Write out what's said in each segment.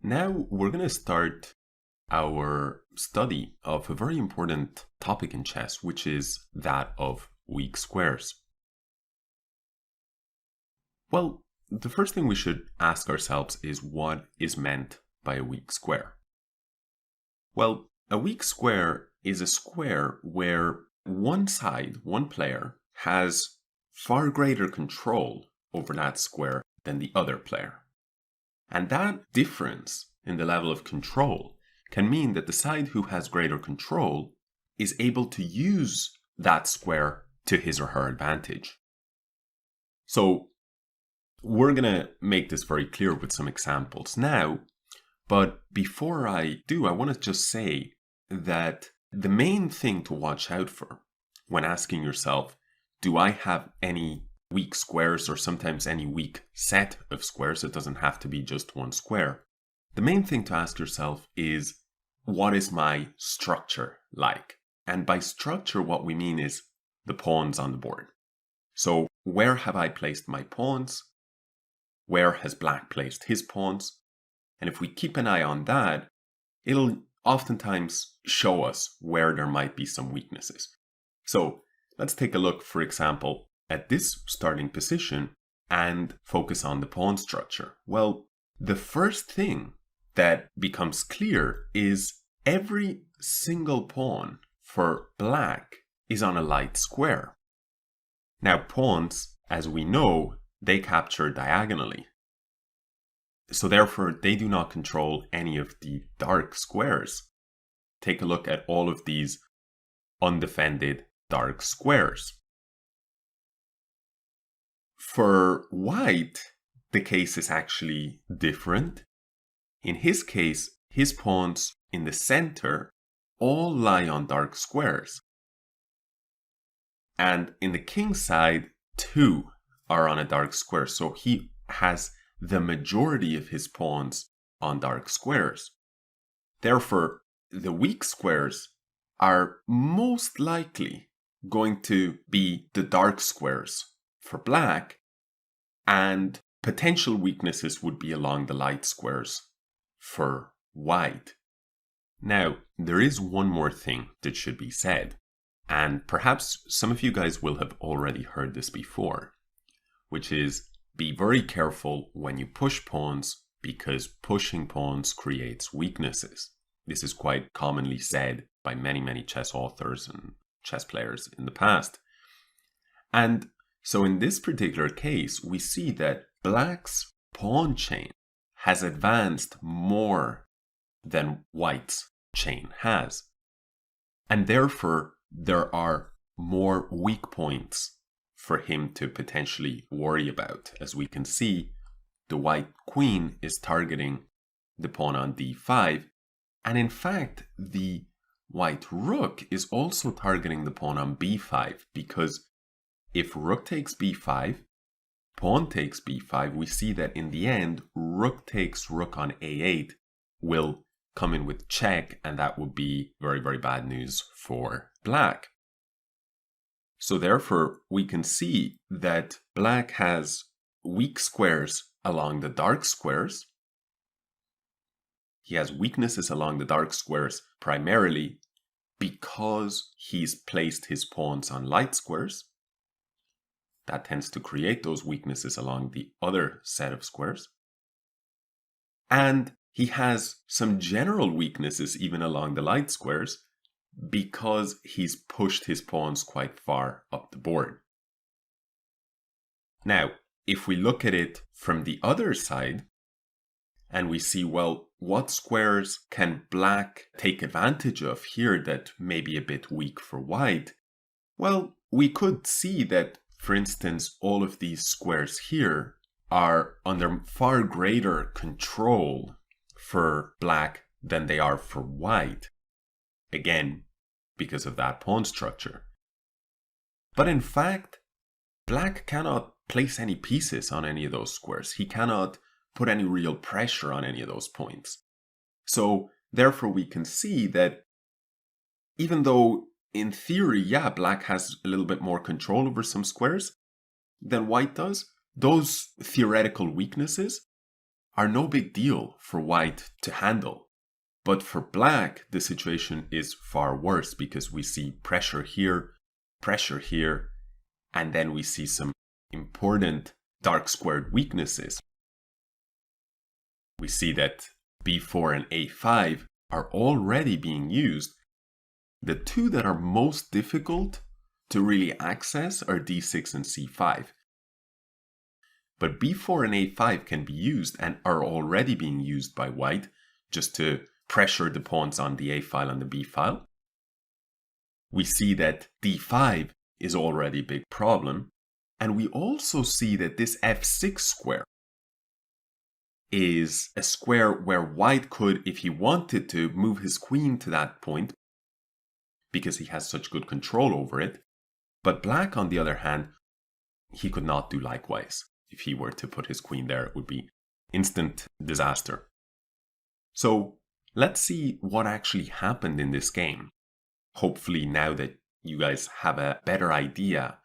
Now we're going to start our study of a very important topic in chess, which is that of weak squares. Well, the first thing we should ask ourselves is what is meant by a weak square? Well, a weak square is a square where one side, one player, has far greater control over that square than the other player. And that difference in the level of control can mean that the side who has greater control is able to use that square to his or her advantage. So we're going to make this very clear with some examples now. But before I do, I want to just say that the main thing to watch out for when asking yourself, do I have any weak squares or sometimes any weak set of squares? It doesn't have to be just one square. The main thing to ask yourself is, what is my structure like? And by structure, what we mean is the pawns on the board. So where have I placed my pawns? Where has black placed his pawns? And if we keep an eye on that, it'll oftentimes show us where there might be some weaknesses. So let's take a look, for example, at this starting position and focus on the pawn structure. Well, the first thing that becomes clear is every single pawn for black is on a light square. Now, pawns, as we know, they capture diagonally. So therefore, they do not control any of the dark squares. Take a look at all of these undefended dark squares. For white, the case is actually different. In his case, his pawns in the center all lie on dark squares. And in the king's side, 2 are on a dark square. So he has the majority of his pawns on dark squares. Therefore, the weak squares are most likely going to be the dark squares for black, and potential weaknesses would be along the light squares for white. Now, there is one more thing that should be said, and perhaps some of you guys will have already heard this before, which is be very careful when you push pawns, because pushing pawns creates weaknesses. This is quite commonly said by many chess authors and chess players in the past. And so in this particular case, we see that black's pawn chain has advanced more than white's chain has. And therefore, there are more weak points for him to potentially worry about. As we can see, the white queen is targeting the pawn on d5, and in fact, the white rook is also targeting the pawn on b5, because if rook takes b5, pawn takes b5, we see that in the end, rook takes rook on a8 will come in with check, and that would be very bad news for black. So therefore, we can see that black has weak squares along the dark squares. He has weaknesses along the dark squares primarily because he's placed his pawns on light squares. That tends to create those weaknesses along the other set of squares. And he has some general weaknesses even along the light squares, because he's pushed his pawns quite far up the board. Now, if we look at it from the other side, and we see, well, what squares can black take advantage of here that may be a bit weak for white? Well, we could see that, for instance, all of these squares here are under far greater control for black than they are for white. Again, because of that pawn structure. But in fact, black cannot place any pieces on any of those squares. He cannot put any real pressure on any of those points. So therefore, we can see that even though in theory, yeah, black has a little bit more control over some squares than white does, those theoretical weaknesses are no big deal for white to handle. But for black, the situation is far worse because we see pressure here, and then we see some important dark squared weaknesses. We see that b4 and a5 are already being used. The two that are most difficult to really access are d6 and c5. But b4 and a5 can be used and are already being used by white just to pressure the pawns on the a file and the b file. We see that d5 is already a big problem. And we also see that this f6 square is a square where white could, if he wanted to, move his queen to that point because he has such good control over it. But black, on the other hand, he could not do likewise. If he were to put his queen there, it would be instant disaster. So let's see what actually happened in this game. Hopefully now that you guys have a better idea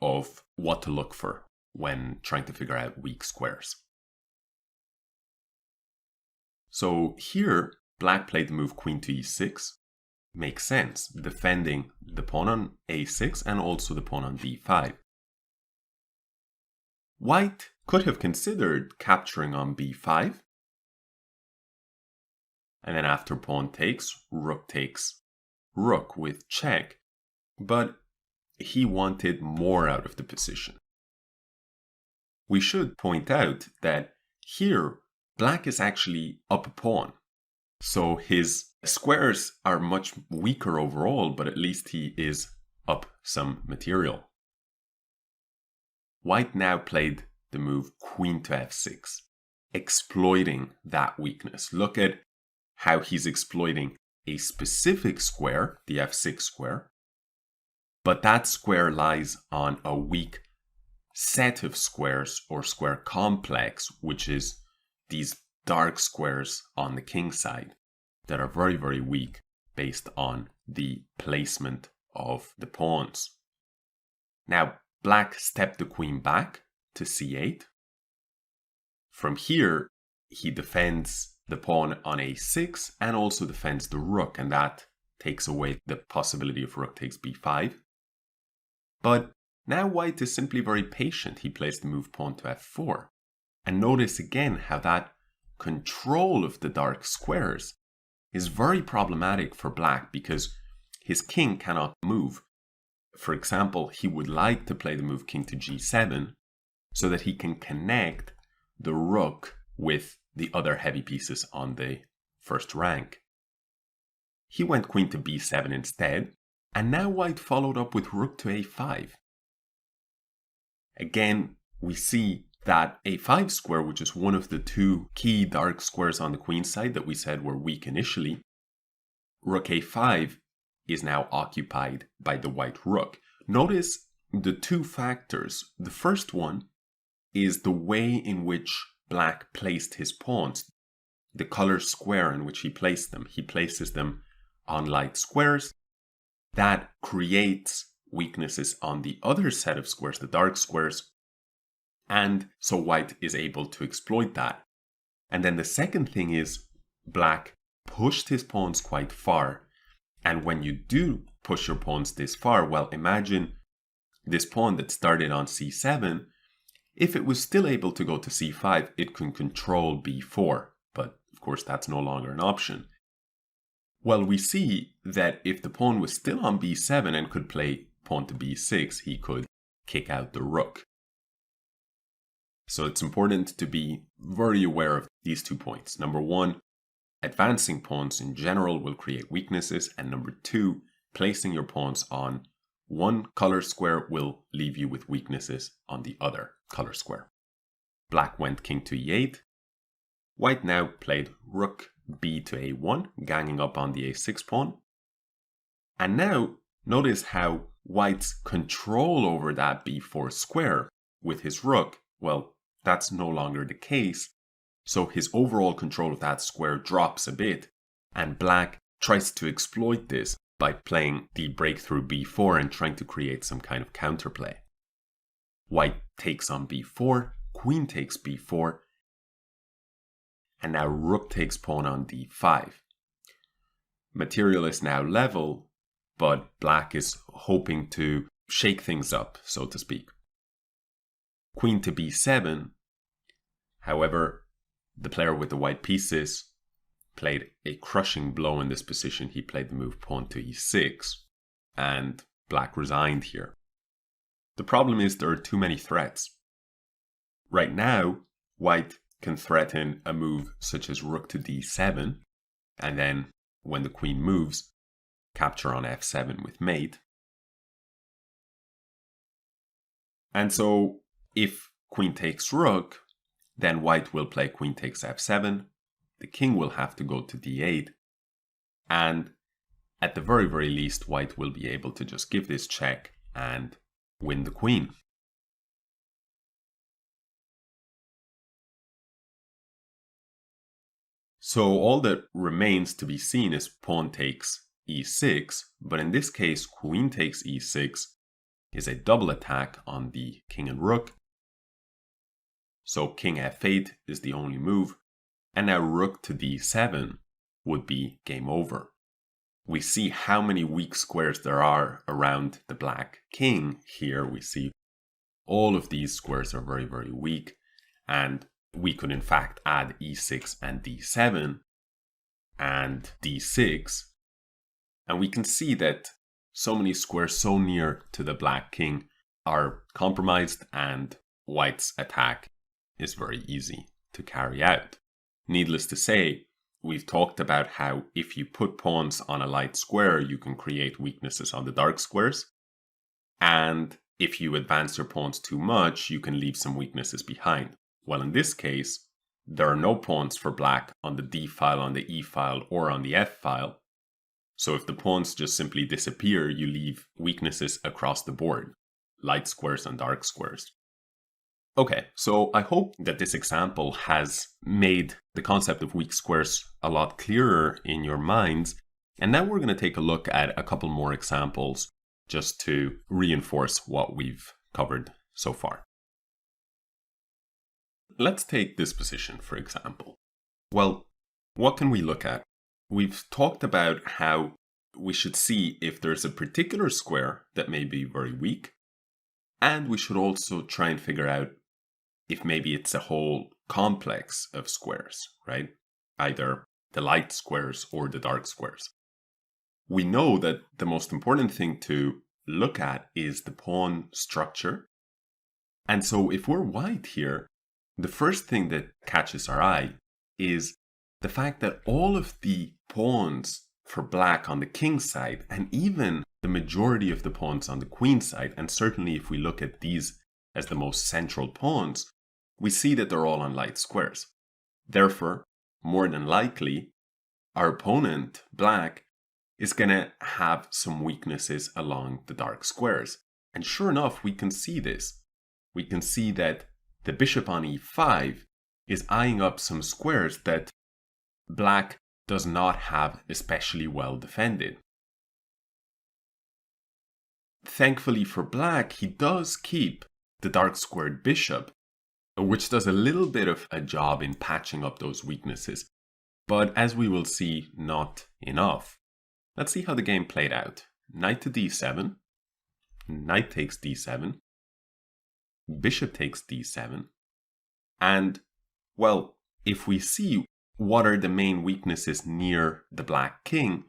of what to look for when trying to figure out weak squares. So here, black played the move queen to e6. Makes sense, defending the pawn on a6 and also the pawn on d5. White could have considered capturing on b5. And then after pawn takes rook with check. But he wanted more out of the position. We should point out that here, black is actually up a pawn. So his squares are much weaker overall, but at least he is up some material. White now played the move queen to f6, exploiting that weakness. Look at how he's exploiting a specific square, the f6 square, but that square lies on a weak set of squares or square complex, which is these dark squares on the king side that are very, very weak based on the placement of the pawns. Now, black stepped the queen back to c8. From here, he defends the pawn on a6 and also defends the rook, and that takes away the possibility of rook takes b5. But now white is simply very patient. He plays the move pawn to f4. And notice again how that control of the dark squares is very problematic for black because his king cannot move. For example, he would like to play the move king to g7 so that he can connect the rook with the other heavy pieces on the first rank. He went queen to b7 instead, and now white followed up with rook to a5. Again, we see that a5 square, which is one of the two key dark squares on the queen side that we said were weak initially, rook a5 is now occupied by the white rook. Notice the two factors. The first one is the way in which black placed his pawns, the color square in which he placed them. He places them on light squares. That creates weaknesses on the other set of squares, the dark squares, and so white is able to exploit that. And then the second thing is black pushed his pawns quite far. And when you do push your pawns this far, well, imagine this pawn that started on c7. If it was still able to go to c5, it can control b4. But of course, that's no longer an option. Well, we see that if the pawn was still on b7 and could play pawn to b6, he could kick out the rook. So it's important to be very aware of these 2 points. Number one, advancing pawns in general will create weaknesses. And number two, placing your pawns on one color square will leave you with weaknesses on the other color square. Black went king to e8. White now played rook b to a1, ganging up on the a6 pawn. And now notice how white's control over that b4 square with his rook, well, that's no longer the case. So his overall control of that square drops a bit, and black tries to exploit this by playing the breakthrough b4 and trying to create some kind of counterplay. White takes on b4, queen takes b4, And now rook takes pawn on d5. Material is now level, but black is hoping to shake things up, so to speak. Queen to b7. However, the player with the white pieces played a crushing blow in this position. He played the move pawn to e6, and black resigned here. The problem is there are too many threats. Right now, white can threaten a move such as rook to d7, and then when the queen moves, capture on f7 with mate. And so if queen takes rook, then white will play queen takes f7, the king will have to go to d8, and at the very, very least, white will be able to just give this check and win the queen. So all that remains to be seen is pawn takes e6, but in this case, queen takes e6 is a double attack on the king and rook. So king f8 is the only move, and now rook to d7 would be game over. We see how many weak squares there are around the black king here. We see all of these squares are very, very weak, and we could in fact add e6 and d7 and d6, and we can see that so many squares so near to the black king are compromised, and white's attack is very easy to carry out. Needless to say, we've talked about how if you put pawns on a light square, you can create weaknesses on the dark squares. And if you advance your pawns too much, you can leave some weaknesses behind. Well, in this case, there are no pawns for black on the d file, on the e file, or on the f file. So if the pawns just simply disappear, you leave weaknesses across the board, light squares and dark squares. Okay, so I hope that this example has made the concept of weak squares a lot clearer in your minds. And now we're going to take a look at a couple more examples just to reinforce what we've covered so far. Let's take this position, for example. Well, what can we look at? We've talked about how we should see if there's a particular square that may be very weak, and we should also try and figure out if maybe it's a whole complex of squares, right? Either the light squares or the dark squares. We know that the most important thing to look at is the pawn structure. And so if we're white here, the first thing that catches our eye is the fact that all of the pawns for black on the king side, and even the majority of the pawns on the queen side, and certainly if we look at these as the most central pawns, we see that they're all on light squares. Therefore, more than likely, our opponent, black, is going to have some weaknesses along the dark squares. And sure enough, we can see this. We can see that the bishop on e5 is eyeing up some squares that black does not have especially well defended. Thankfully for black, he does keep the dark squared bishop, which does a little bit of a job in patching up those weaknesses, but as we will see, not enough. Let's see how the game played out. Knight to d7, knight takes d7, bishop takes d7, and, well, if we see what are the main weaknesses near the black king,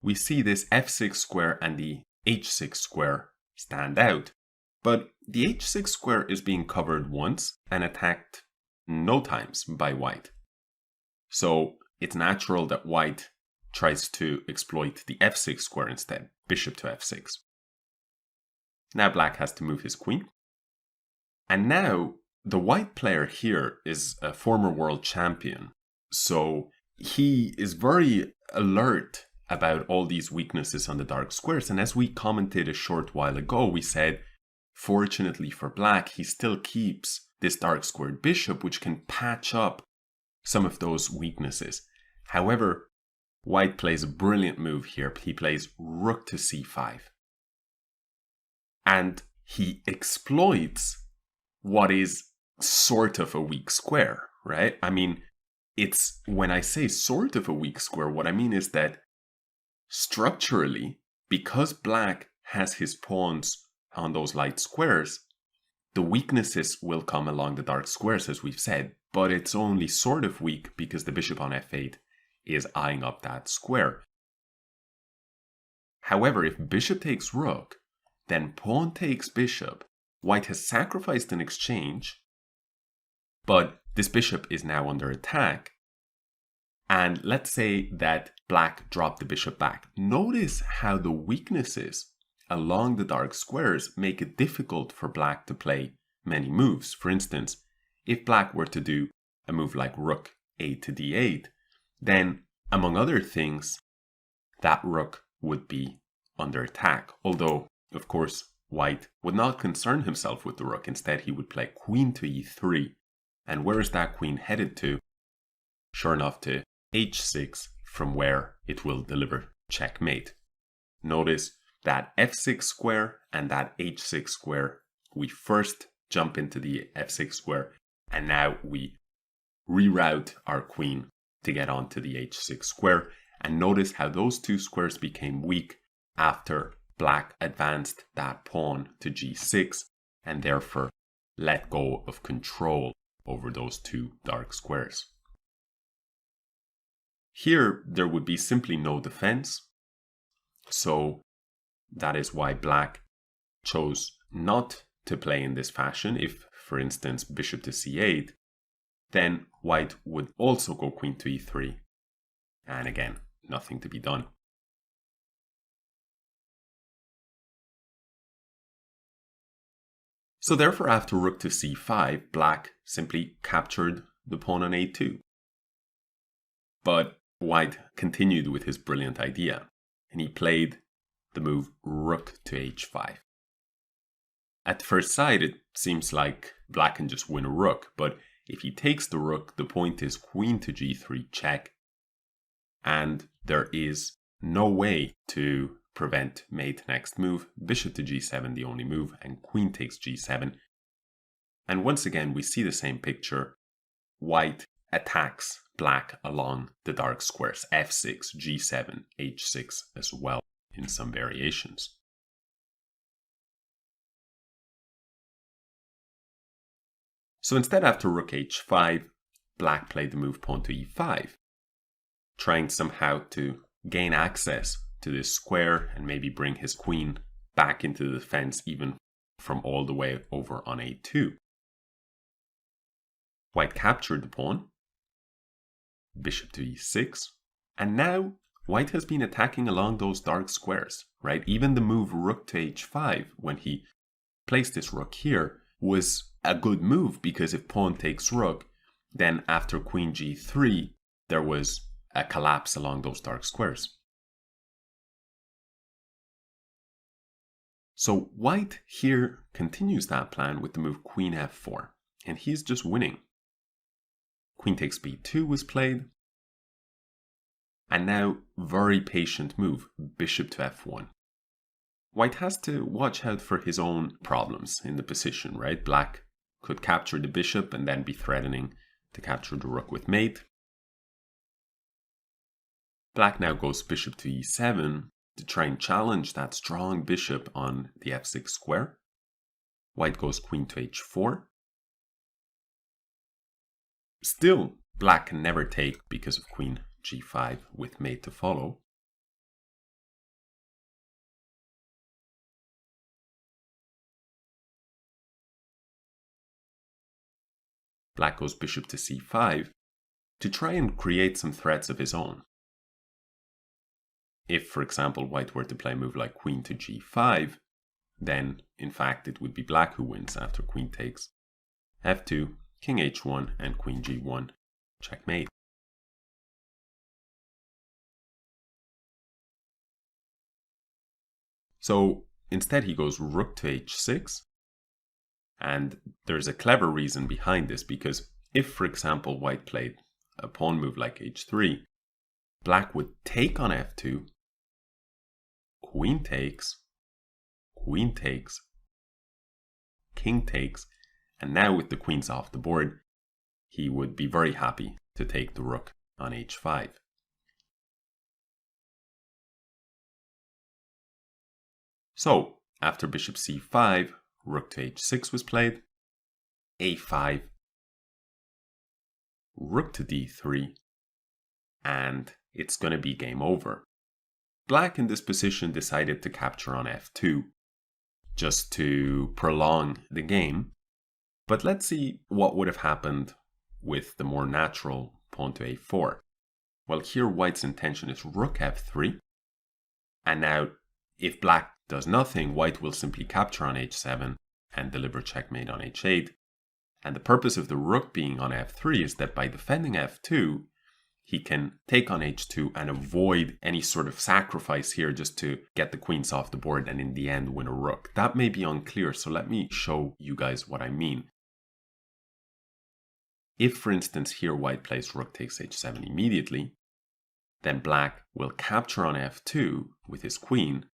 we see this f6 square and the h6 square stand out. But the h6 square is being covered once and attacked no times by white. So it's natural that white tries to exploit the f6 square instead, bishop to f6. Now black has to move his queen. And now the white player here is a former world champion. So he is very alert about all these weaknesses on the dark squares. And as we commented a short while ago, we said, fortunately for black, he still keeps this dark squared bishop, which can patch up some of those weaknesses. However, white plays a brilliant move here. He plays rook to c5. And he exploits what is sort of a weak square, right? I mean, it's when I say sort of a weak square, what I mean is that structurally, because black has his pawns on those light squares, the weaknesses will come along the dark squares, as we've said, but it's only sort of weak because the bishop on f8 is eyeing up that square. However, if bishop takes rook, then pawn takes bishop. White has sacrificed an exchange, but this bishop is now under attack. And let's say that black dropped the bishop back. Notice how the weaknesses along the dark squares make it difficult for black to play many moves. For instance, if black were to do a move like rook a to d8, then among other things, that rook would be under attack. Although, of course, white would not concern himself with the rook. Instead, he would play queen to e3. And where is that queen headed to? Sure enough, to h6, from where it will deliver checkmate. Notice that f6 square and that h6 square, we first jump into the f6 square, and now we reroute our queen to get onto the h6 square. And notice how those two squares became weak after black advanced that pawn to g6 and therefore let go of control over those two dark squares. Here, there would be simply no defense. So that is why black chose not to play in this fashion. If, for instance, bishop to c8, then white would also go queen to e3. And again, nothing to be done. So therefore, after rook to c5, black simply captured the pawn on a2. But white continued with his brilliant idea, and he played the move rook to h5. At first sight, it seems like black can just win a rook, but if he takes the rook, the point is queen to g3 check, and there is no way to prevent mate next move. Bishop to g7 the only move, and queen takes g7. And once again, we see the same picture. White attacks black along the dark squares, f6, g7, h6 as well in some variations. So instead, after rook h5, black played the move pawn to e5, trying somehow to gain access to this square and maybe bring his queen back into the defense even from all the way over on a2. White captured the pawn, bishop to e6, and now white has been attacking along those dark squares, right? Even the move rook to h5, when he placed this rook here, was a good move because if pawn takes rook, then after queen g3, there was a collapse along those dark squares. So white here continues that plan with the move queen f4, and he's just winning. Queen takes b2 was played, and now very patient move, bishop to f1. White has to watch out for his own problems in the position, right? Black could capture the bishop and then be threatening to capture the rook with mate. Black now goes bishop to e7 to try and challenge that strong bishop on the f6 square. White goes queen to h4. Still, black can never take because of queen g5 with mate to follow. Black goes bishop to c5 to try and create some threats of his own. If, for example, white were to play a move like queen to g5, then, in fact, it would be black who wins after queen takes f2, king h1, and queen g1, checkmate. So instead he goes rook to h6, and there's a clever reason behind this, because if, for example, white played a pawn move like h3, black would take on f2, queen takes, king takes, and now with the queens off the board, he would be very happy to take the rook on h5. So, after bishop c5, rook to h6 was played, a5, rook to d3, and it's going to be game over. Black in this position decided to capture on f2, just to prolong the game. But let's see what would have happened with the more natural pawn to a4. Well, here white's intention is rook f3, and now if black does nothing, white will simply capture on h7 and deliver checkmate on h8. And the purpose of the rook being on f3 is that by defending f2, he can take on h2 and avoid any sort of sacrifice here just to get the queens off the board and in the end win a rook. That may be unclear, so let me show you guys what I mean. If, for instance, here white plays rook takes h7 immediately, then black will capture on f2 with his queen.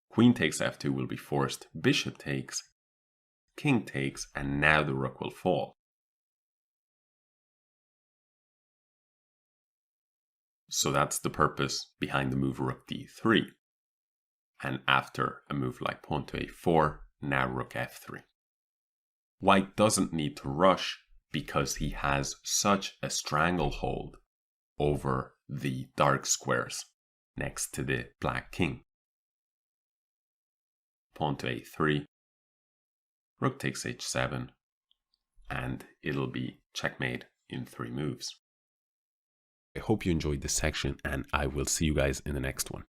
Queen takes f2 will be forced, bishop takes, king takes, and now the rook will fall. So that's the purpose behind the move rook d3. And after a move like pawn to a4, now rook f3. White doesn't need to rush because he has such a stranglehold over the dark squares next to the black king. Pawn to a3, rook takes h7, and it'll be checkmate in 3 moves. I hope you enjoyed this section, and I will see you guys in the next one.